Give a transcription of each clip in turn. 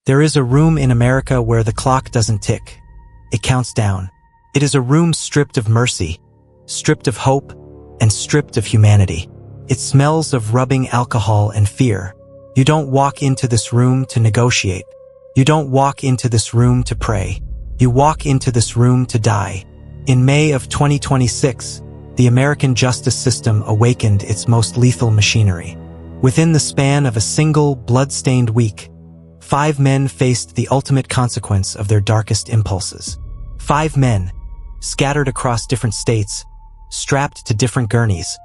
There is a room in America where the clock doesn't tick. It counts down. It is a room stripped of mercy, stripped of hope, and stripped of humanity. It smells of rubbing alcohol and fear. You don't walk into this room to negotiate. You don't walk into this room to pray. You walk into this room to die. In May of 2026, the American justice system awakened its most lethal machinery. Within the span of a single blood-stained week, 5 men faced the ultimate consequence of their darkest impulses. 5 men, scattered across different states, strapped to different gurneys,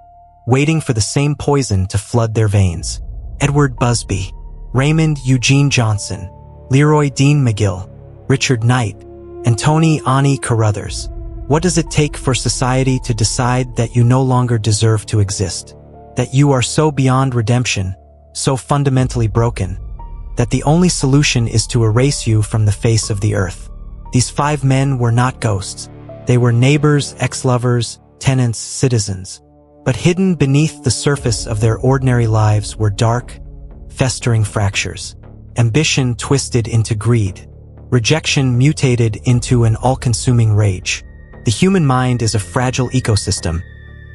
waiting for the same poison to flood their veins. Edward Busby, Raymond Eugene Johnson, Leroy Dean McGill, Richard Knight, and Tony Onny Carruthers. What does it take for society to decide that you no longer deserve to exist? That you are so beyond redemption, so fundamentally broken, that the only solution is to erase you from the face of the earth? These 5 men were not ghosts. They were neighbors, ex-lovers, tenants, citizens. But hidden beneath the surface of their ordinary lives were dark, festering fractures. Ambition twisted into greed. Rejection mutated into an all-consuming rage. The human mind is a fragile ecosystem,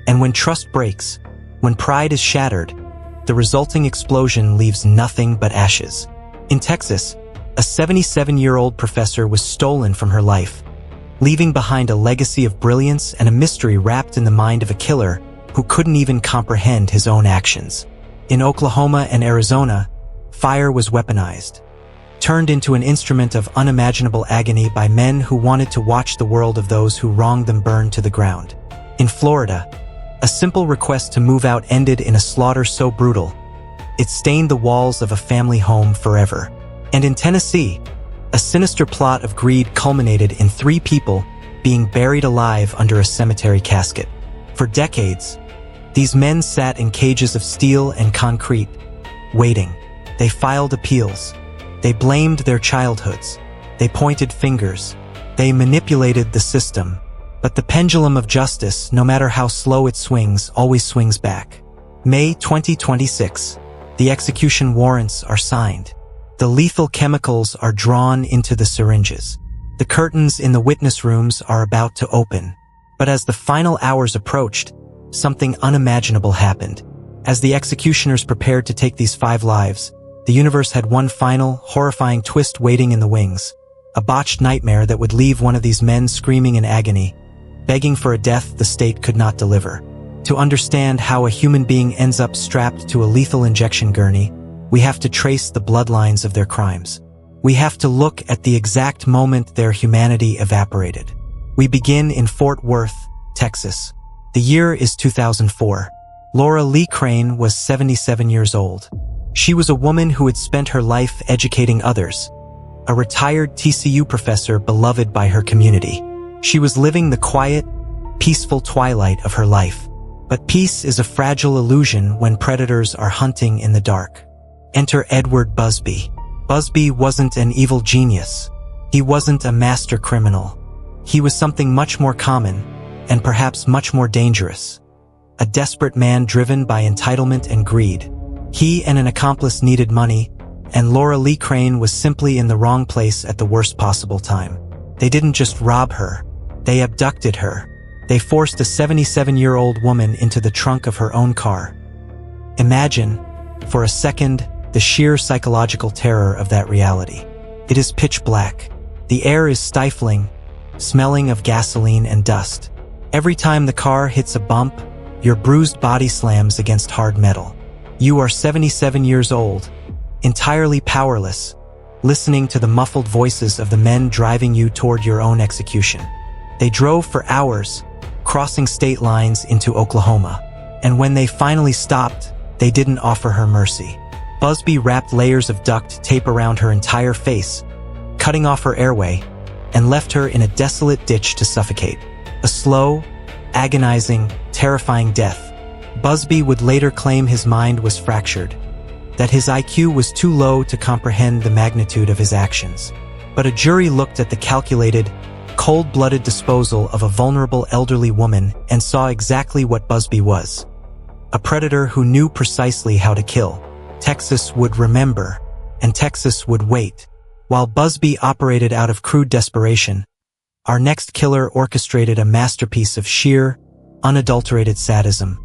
and when trust breaks, when pride is shattered, the resulting explosion leaves nothing but ashes. In Texas, a 77-year-old professor was stolen from her life, leaving behind a legacy of brilliance and a mystery wrapped in the mind of a killer who couldn't even comprehend his own actions. In Oklahoma and Arizona, fire was weaponized, turned into an instrument of unimaginable agony by men who wanted to watch the world of those who wronged them burn to the ground. In Florida, a simple request to move out ended in a slaughter so brutal, it stained the walls of a family home forever. And in Tennessee, a sinister plot of greed culminated in 3 people being buried alive under a cemetery casket. For decades, these men sat in cages of steel and concrete, waiting. They filed appeals. They blamed their childhoods. They pointed fingers. They manipulated the system. But the pendulum of justice, no matter how slow it swings, always swings back. May 2026. The execution warrants are signed. The lethal chemicals are drawn into the syringes. The curtains in the witness rooms are about to open. But as the final hours approached, something unimaginable happened. As the executioners prepared to take these 5 lives, the universe had one final, horrifying twist waiting in the wings. A botched nightmare that would leave one of these men screaming in agony, begging for a death the state could not deliver. To understand how a human being ends up strapped to a lethal injection gurney, we have to trace the bloodlines of their crimes. We have to look at the exact moment their humanity evaporated. We begin in Fort Worth, Texas. The year is 2004. Laura Lee Crane was 77 years old. She was a woman who had spent her life educating others, a retired TCU professor beloved by her community. She was living the quiet, peaceful twilight of her life. But peace is a fragile illusion when predators are hunting in the dark. Enter Edward Busby. Busby wasn't an evil genius. He wasn't a master criminal. He was something much more common, and perhaps much more dangerous. A desperate man driven by entitlement and greed. He and an accomplice needed money, and Laura Lee Crane was simply in the wrong place at the worst possible time. They didn't just rob her. They abducted her. They forced a 77-year-old woman into the trunk of her own car. Imagine, for a second, the sheer psychological terror of that reality. It is pitch black. The air is stifling, smelling of gasoline and dust. Every time the car hits a bump, your bruised body slams against hard metal. You are 77 years old, entirely powerless, listening to the muffled voices of the men driving you toward your own execution. They drove for hours, crossing state lines into Oklahoma. And when they finally stopped, they didn't offer her mercy. Busby wrapped layers of duct tape around her entire face, cutting off her airway, and left her in a desolate ditch to suffocate. A slow, agonizing, terrifying death. Busby would later claim his mind was fractured, that his IQ was too low to comprehend the magnitude of his actions. But a jury looked at the calculated, cold-blooded disposal of a vulnerable elderly woman and saw exactly what Busby was. A predator who knew precisely how to kill. Texas would remember, and Texas would wait. While Busby operated out of crude desperation, our next killer orchestrated a masterpiece of sheer, unadulterated sadism.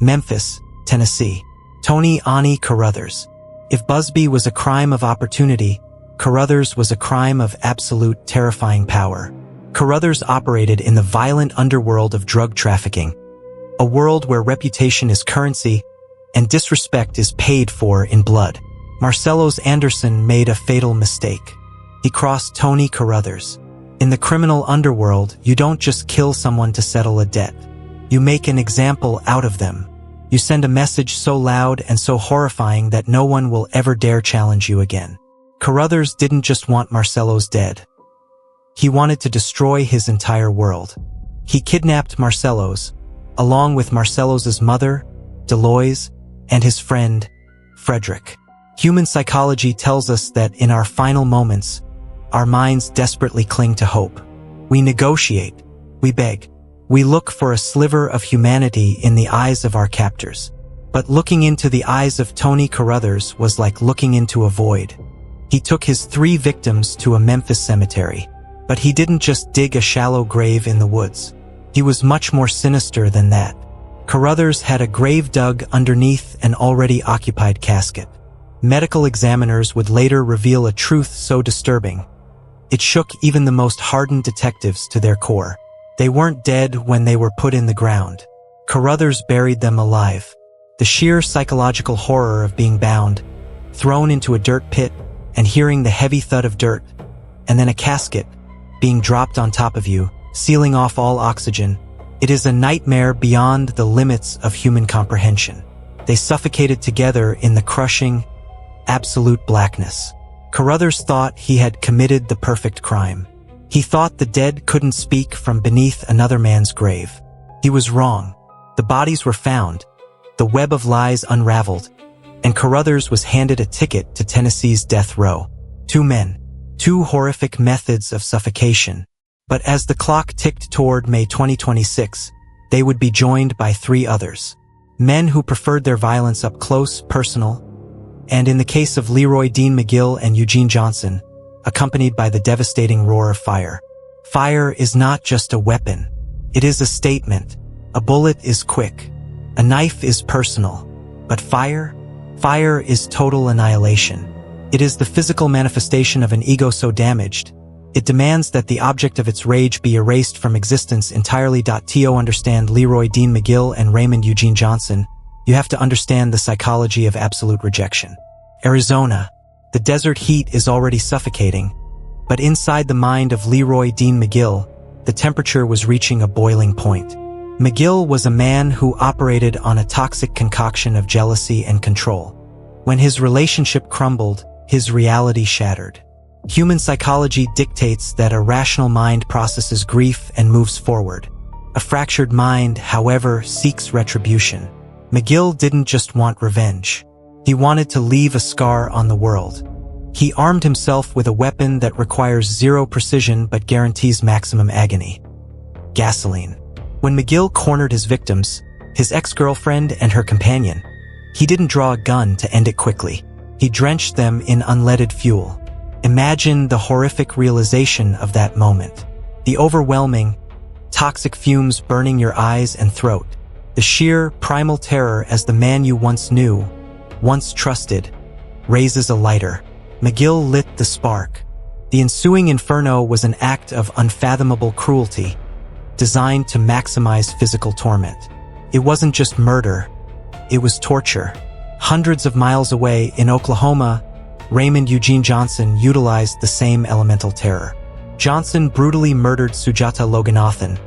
Memphis, Tennessee. Tony Onny Carruthers. If Busby was a crime of opportunity, Carruthers was a crime of absolute terrifying power. Carruthers operated in the violent underworld of drug trafficking, a world where reputation is currency and disrespect is paid for in blood. Marcellos Anderson made a fatal mistake. He crossed Tony Carruthers. In the criminal underworld, you don't just kill someone to settle a debt. You make an example out of them. You send a message so loud and so horrifying that no one will ever dare challenge you again. Carruthers didn't just want Marcellos dead. He wanted to destroy his entire world. He kidnapped Marcellos, along with Marcellos' mother, Deloise, and his friend, Frederick. Human psychology tells us that in our final moments, our minds desperately cling to hope. We negotiate, we beg, we look for a sliver of humanity in the eyes of our captors. But looking into the eyes of Tony Carruthers was like looking into a void. He took his 3 victims to a Memphis cemetery. But he didn't just dig a shallow grave in the woods. He was much more sinister than that. Carruthers had a grave dug underneath an already occupied casket. Medical examiners would later reveal a truth so disturbing. It shook even the most hardened detectives to their core. They weren't dead when they were put in the ground. Carruthers buried them alive. The sheer psychological horror of being bound, thrown into a dirt pit, and hearing the heavy thud of dirt, and then a casket being dropped on top of you, sealing off all oxygen. It is a nightmare beyond the limits of human comprehension. They suffocated together in the crushing, absolute blackness. Carruthers thought he had committed the perfect crime. He thought the dead couldn't speak from beneath another man's grave. He was wrong. The bodies were found, the web of lies unraveled, and Carruthers was handed a ticket to Tennessee's death row. 2 men. 2 horrific methods of suffocation. But as the clock ticked toward May 2026, they would be joined by 3 others. Men who preferred their violence up close, personal, and in the case of Leroy Dean McGill and Eugene Johnson, accompanied by the devastating roar of fire. Fire is not just a weapon. It is a statement. A bullet is quick. A knife is personal. But fire is total annihilation. It is the physical manifestation of an ego so damaged, it demands that the object of its rage be erased from existence entirely. To understand Leroy Dean McGill and Raymond Eugene Johnson, you have to understand the psychology of absolute rejection. Arizona. The desert heat is already suffocating, but inside the mind of Leroy Dean McGill, the temperature was reaching a boiling point. McGill was a man who operated on a toxic concoction of jealousy and control. When his relationship crumbled, his reality shattered. Human psychology dictates that a rational mind processes grief and moves forward. A fractured mind, however, seeks retribution. McGill didn't just want revenge. He wanted to leave a scar on the world. He armed himself with a weapon that requires 0 precision but guarantees maximum agony. Gasoline. When McGill cornered his victims, his ex-girlfriend and her companion, he didn't draw a gun to end it quickly. He drenched them in unleaded fuel. Imagine the horrific realization of that moment. The overwhelming, toxic fumes burning your eyes and throat. The sheer, primal terror as the man you once knew, once trusted, raises a lighter. McGill lit the spark. The ensuing inferno was an act of unfathomable cruelty, designed to maximize physical torment. It wasn't just murder, it was torture. Hundreds of miles away in Oklahoma, Raymond Eugene Johnson utilized the same elemental terror. Johnson brutally murdered Sujata Loganathan,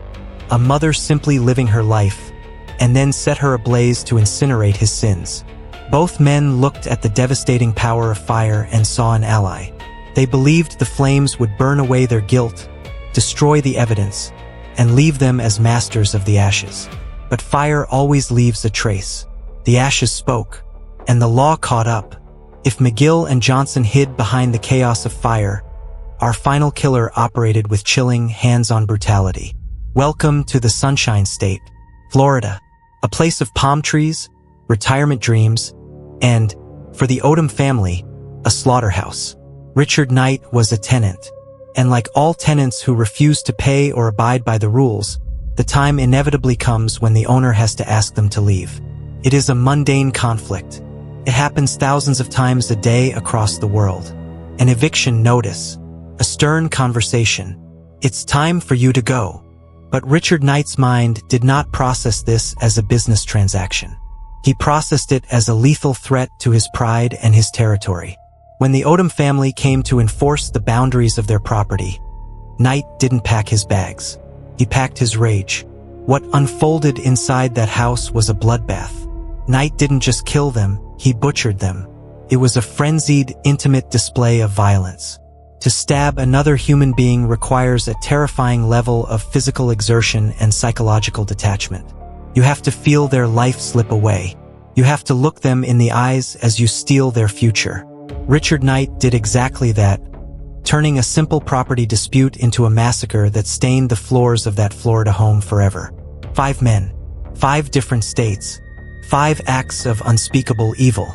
a mother simply living her life, and then set her ablaze to incinerate his sins. Both men looked at the devastating power of fire and saw an ally. They believed the flames would burn away their guilt, destroy the evidence, and leave them as masters of the ashes. But fire always leaves a trace. The ashes spoke, and the law caught up. If McGill and Johnson hid behind the chaos of fire, our final killer operated with chilling, hands-on brutality. Welcome to the Sunshine State, Florida, a place of palm trees, retirement dreams, and, for the Odom family, a slaughterhouse. Richard Knight was a tenant, and like all tenants who refuse to pay or abide by the rules, the time inevitably comes when the owner has to ask them to leave. It is a mundane conflict. It happens thousands of times a day across the world. An eviction notice, a stern conversation. It's time for you to go. But Richard Knight's mind did not process this as a business transaction. He processed it as a lethal threat to his pride and his territory. When the Odom family came to enforce the boundaries of their property, Knight didn't pack his bags. He packed his rage. What unfolded inside that house was a bloodbath. Knight didn't just kill them, he butchered them. It was a frenzied, intimate display of violence. To stab another human being requires a terrifying level of physical exertion and psychological detachment. You have to feel their life slip away. You have to look them in the eyes as you steal their future. Richard Knight did exactly that, turning a simple property dispute into a massacre that stained the floors of that Florida home forever. 5 men, 5 different states, 5 acts of unspeakable evil.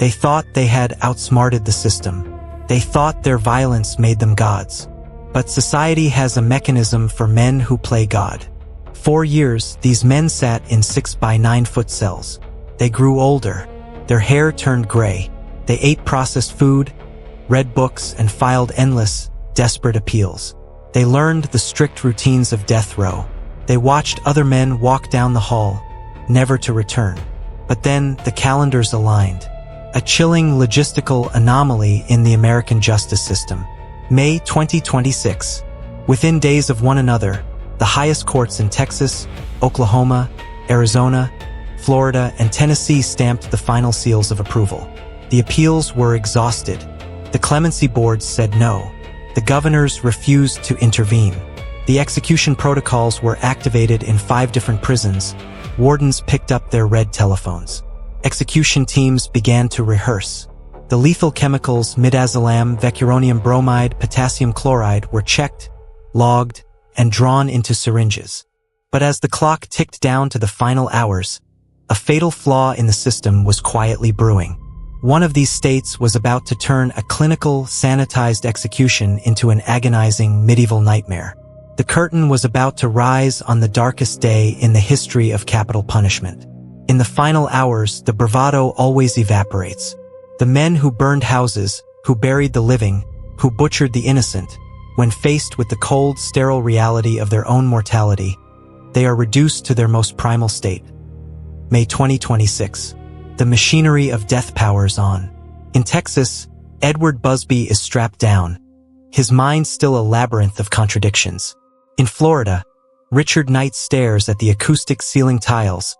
They thought they had outsmarted the system. They thought their violence made them gods. But society has a mechanism for men who play God. 4 years, these men sat in 6 by 9 foot cells. They grew older. Their hair turned gray. They ate processed food, read books, and filed endless, desperate appeals. They learned the strict routines of death row. They watched other men walk down the hall, never to return. But then the calendars aligned. A chilling logistical anomaly in the American justice system. May 2026. Within days of one another, the highest courts in Texas, Oklahoma, Arizona, Florida, and Tennessee stamped the final seals of approval. The appeals were exhausted. The clemency boards said no. The governors refused to intervene. The execution protocols were activated in 5 different prisons. Wardens picked up their red telephones. Execution teams began to rehearse. The lethal chemicals midazolam, vecuronium bromide, potassium chloride were checked, logged, and drawn into syringes. But as the clock ticked down to the final hours, a fatal flaw in the system was quietly brewing. One of these states was about to turn a clinical, sanitized execution into an agonizing medieval nightmare. The curtain was about to rise on the darkest day in the history of capital punishment. In the final hours, the bravado always evaporates. The men who burned houses, who buried the living, who butchered the innocent, when faced with the cold, sterile reality of their own mortality, they are reduced to their most primal state. May 2026. The machinery of death powers on. In Texas, Edward Busby is strapped down, his mind still a labyrinth of contradictions. In Florida, Richard Knight stares at the acoustic ceiling tiles,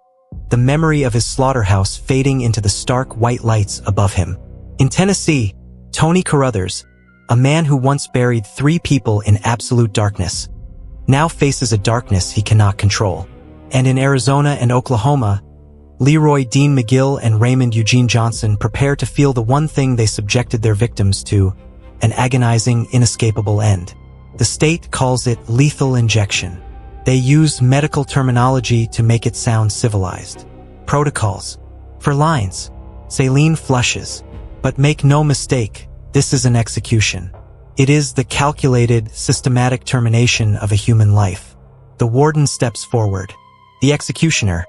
the memory of his slaughterhouse fading into the stark white lights above him. In Tennessee, Tony Carruthers, a man who once buried 3 people in absolute darkness, now faces a darkness he cannot control. And in Arizona and Oklahoma, Leroy Dean McGill and Raymond Eugene Johnson prepare to feel the one thing they subjected their victims to, an agonizing, inescapable end. The state calls it lethal injection. They use medical terminology to make it sound civilized. Protocols. For lines. Saline flushes. But make no mistake, this is an execution. It is the calculated, systematic termination of a human life. The warden steps forward. The executioner,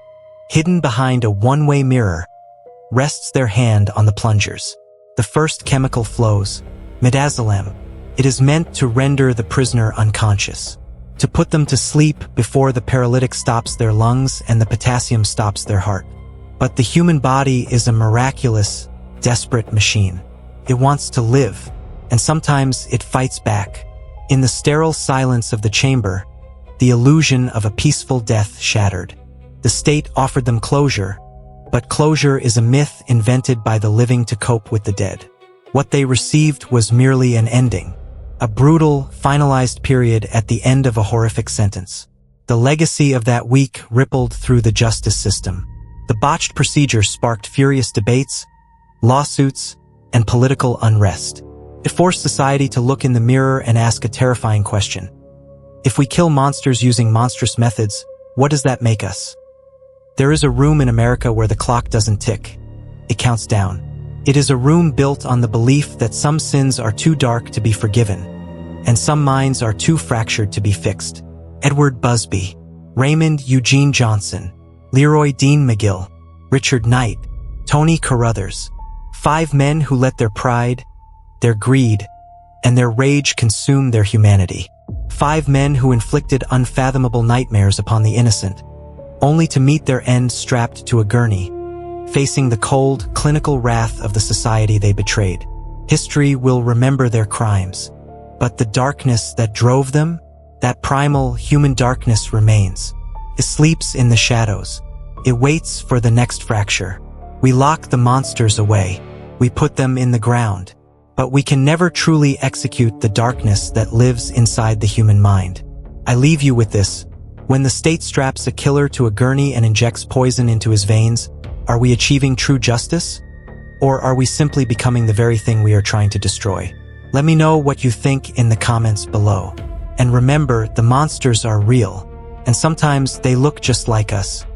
hidden behind a one-way mirror, rests their hand on the plungers. The first chemical flows. Midazolam. It is meant to render the prisoner unconscious, to put them to sleep before the paralytic stops their lungs and the potassium stops their heart. But the human body is a miraculous, desperate machine. It wants to live, and sometimes it fights back. In the sterile silence of the chamber, the illusion of a peaceful death shattered. The state offered them closure, but closure is a myth invented by the living to cope with the dead. What they received was merely an ending, a brutal, finalized period at the end of a horrific sentence. The legacy of that week rippled through the justice system. The botched procedure sparked furious debates, lawsuits, and political unrest. It forced society to look in the mirror and ask a terrifying question. If we kill monsters using monstrous methods, what does that make us? There is a room in America where the clock doesn't tick. It counts down. It is a room built on the belief that some sins are too dark to be forgiven, and some minds are too fractured to be fixed. Edward Busby, Raymond Eugene Johnson, Leroy Dean McGill, Richard Knight, Tony Carruthers. 5 men who let their pride, their greed, and their rage consume their humanity. 5 men who inflicted unfathomable nightmares upon the innocent, only to meet their end strapped to a gurney, facing the cold, clinical wrath of the society they betrayed. History will remember their crimes, but the darkness that drove them, that primal human darkness, remains. It sleeps in the shadows. It waits for the next fracture. We lock the monsters away. We put them in the ground. But we can never truly execute the darkness that lives inside the human mind. I leave you with this. When the state straps a killer to a gurney and injects poison into his veins, are we achieving true justice? Or are we simply becoming the very thing we are trying to destroy? Let me know what you think in the comments below. And remember, the monsters are real, and sometimes they look just like us.